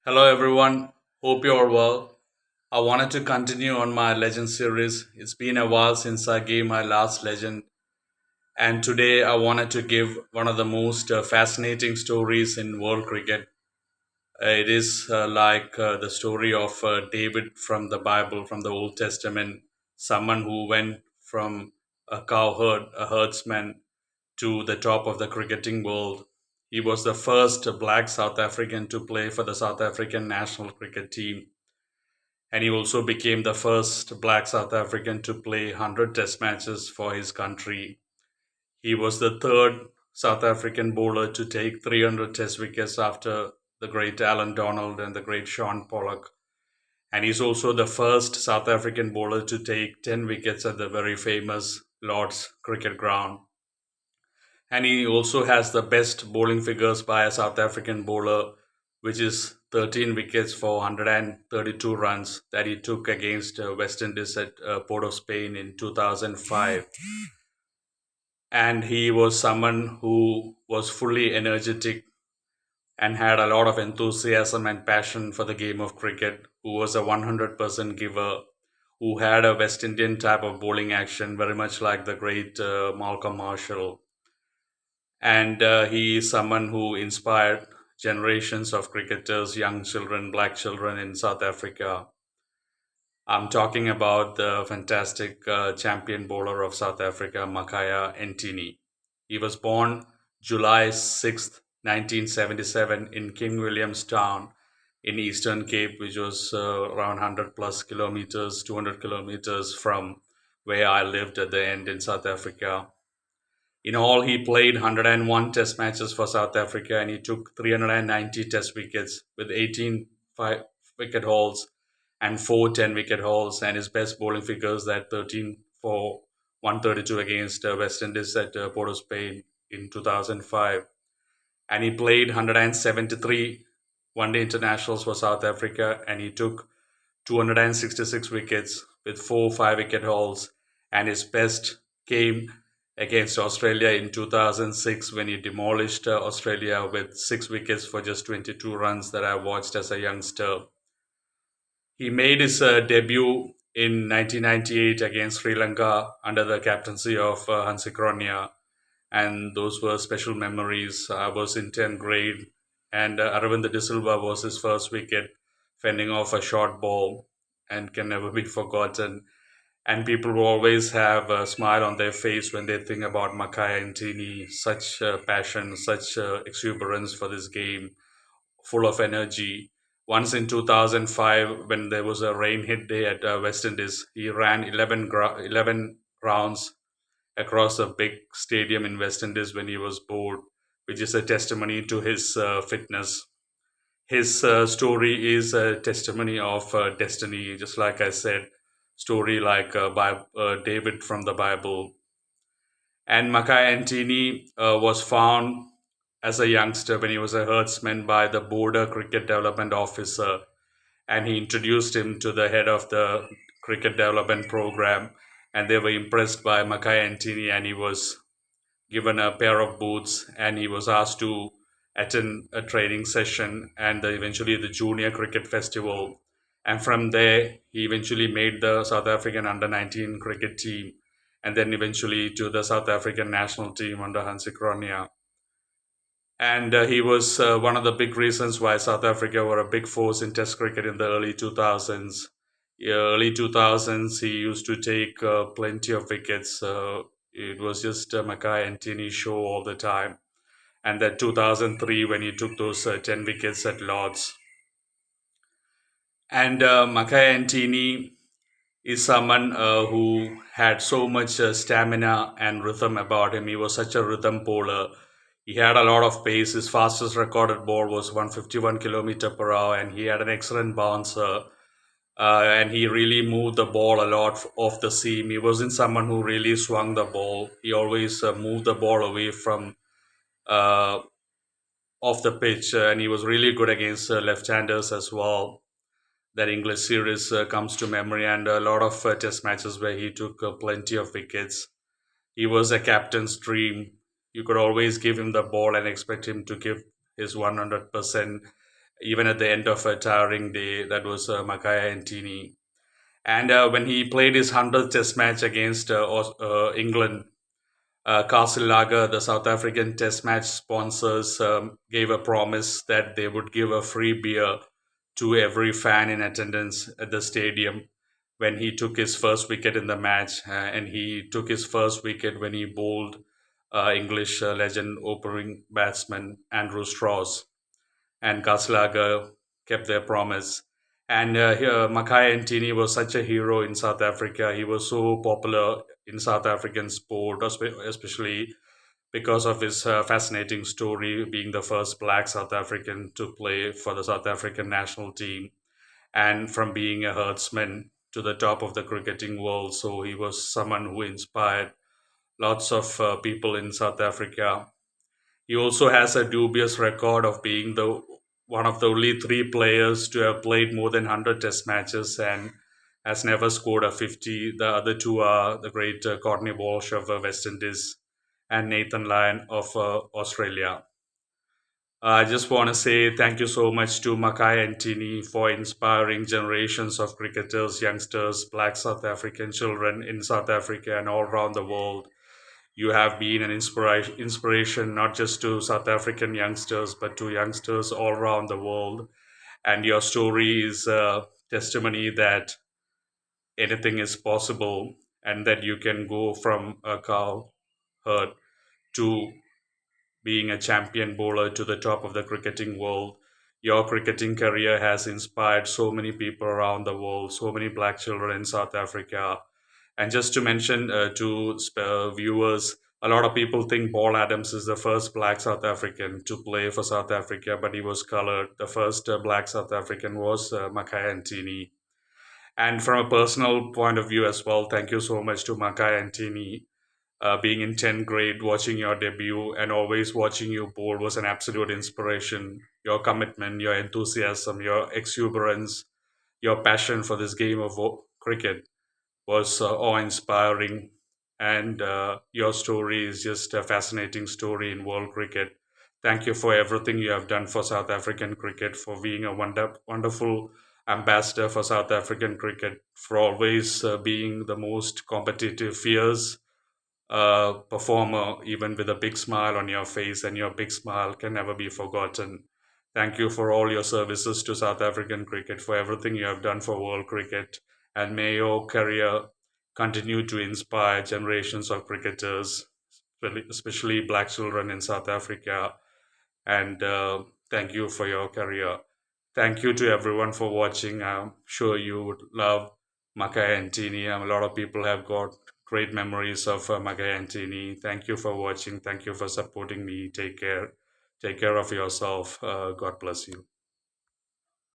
Hello everyone, hope you're well. I wanted to continue on my legend series. It's been a while since I gave my last legend, and today I wanted to give one of the most fascinating stories in world cricket. It is like the story of David from the Bible, from the Old Testament, someone who went from a cowherd, a herdsman, to the top of the cricketing world. He was the first black South African to play for the South African national cricket team, and he also became the first black South African to play 100 test matches for his country. He was the third South African bowler to take 300 test wickets after the great Alan Donald and the great Sean Pollock. And he's also the first South African bowler to take 10 wickets at the very famous Lord's Cricket Ground. And he also has the best bowling figures by a South African bowler, which is 13 wickets for 132 runs that he took against West Indies at Port of Spain in 2005. And he was someone who was fully energetic and had a lot of enthusiasm and passion for the game of cricket, who was a 100% giver, who had a West Indian type of bowling action, very much like the great Malcolm Marshall. And he is someone who inspired generations of cricketers, young children, black children in South Africa. I'm talking about the fantastic champion bowler of South Africa, Makhaya Ntini. He was born July 6th, 1977 in King Williamstown in Eastern Cape, which was around 100 plus kilometers, 200 kilometers from where I lived at the end in South Africa. In all, he played 101 test matches for South Africa, and he took 390 test wickets with 18 wicket hauls and 4 wicket hauls, and his best bowling figures that 13 for 132 against West Indies at Port of Spain in 2005. And he played 173 one day internationals for South Africa, and he took 266 wickets with 4 wicket hauls, and his best came against Australia in 2006 when he demolished Australia with 6 wickets for just 22 runs that I watched as a youngster. He made his debut in 1998 against Sri Lanka under the captaincy of Hansi Cronje, and those were special memories. I was in 10th grade, and Aravinda De Silva was his first wicket, fending off a short ball, and can never be forgotten. And people will always have a smile on their face when they think about Makhaya Ntini, such passion, such exuberance for this game, full of energy. Once in 2005, when there was a rain hit day at West Indies, he ran 11 rounds across a big stadium in West Indies when he was bored, which is a testimony to his fitness. His story is a testimony of destiny, just like I said, story like David from the Bible. And Mackay Antini was found as a youngster when he was a herdsman by the border cricket development officer, and he introduced him to the head of the cricket development program, and they were impressed by Mackay Antini, and he was given a pair of boots, and he was asked to attend a training session and eventually the junior cricket festival. And from there, he eventually made the South African under 19 cricket team, and then eventually to the South African national team under Hansi Cronje. And he was one of the big reasons why South Africa were a big force in Test cricket in the early 2000s. Early 2000s, he used to take plenty of wickets. It was just Mackay and Tini show all the time. And that 2003 when he took those 10 wickets at Lords. And Mackay and Tini is someone who had so much stamina and rhythm about him. He was such a rhythm bowler. He had a lot of pace. His fastest recorded ball was 151 kilometer per hour, and he had an excellent bouncer. And he really moved the ball a lot off the seam. He wasn't someone who really swung the ball. He always moved the ball away from uh, off the pitch, and he was really good against left-handers as well. That English series comes to memory, and a lot of test matches where he took plenty of wickets. He was a captain's dream. You could always give him the ball and expect him to give his 100%. even at the end of a tiring day. That was Makhaya Ntini. And when he played his 100th Test match against England, Castle Lager, the South African Test match sponsors, gave a promise that they would give a free beer to every fan in attendance at the stadium when he took his first wicket in the match. And he took his first wicket when he bowled English legend opening batsman Andrew Strauss. And Kaslager kept their promise. And here, Makhaya Ntini was such a hero in South Africa. He was so popular in South African sport, especially because of his fascinating story, being the first black South African to play for the South African national team, and from being a herdsman to the top of the cricketing world. So he was someone who inspired lots of people in South Africa. He also has a dubious record of being the one of the only three players to have played more than 100 test matches and has never scored a 50. The other two are the great Courtney Walsh of West Indies and Nathan Lyon of Australia. I just want to say thank you so much to Makai and Tini for inspiring generations of cricketers, youngsters, black South African children in South Africa and all around the world. You have been an inspiration not just to South African youngsters, but to youngsters all around the world. And your story is a testimony that anything is possible and that you can go from a cow herd to being a champion bowler to the top of the cricketing world. Your cricketing career has inspired so many people around the world, so many black children in South Africa. And just to mention to viewers, a lot of people think Paul Adams is the first black South African to play for South Africa, but he was colored. The first black South African was Makhaya Ntini. And from a personal point of view as well, thank you so much to Makhaya Ntini. Being in 10th grade, watching your debut, and always watching you bowl was an absolute inspiration. Your commitment, your enthusiasm, your exuberance, your passion for this game of cricket was awe-inspiring, and your story is just a fascinating story in world cricket. Thank you for everything you have done for South African cricket, for being a wonderful ambassador for South African cricket, for always being the most competitive, fierce performer, even with a big smile on your face, and your big smile can never be forgotten. Thank you for all your services to South African cricket, for everything you have done for world cricket, and may your career continue to inspire generations of cricketers, especially black children in South Africa. And thank you for your career. Thank you to everyone for watching. I'm sure you would love Makhaya Ntini. A lot of people have got great memories of Makhaya Ntini. Thank you for watching. Thank you for supporting me. Take care. Take care of yourself. God bless you.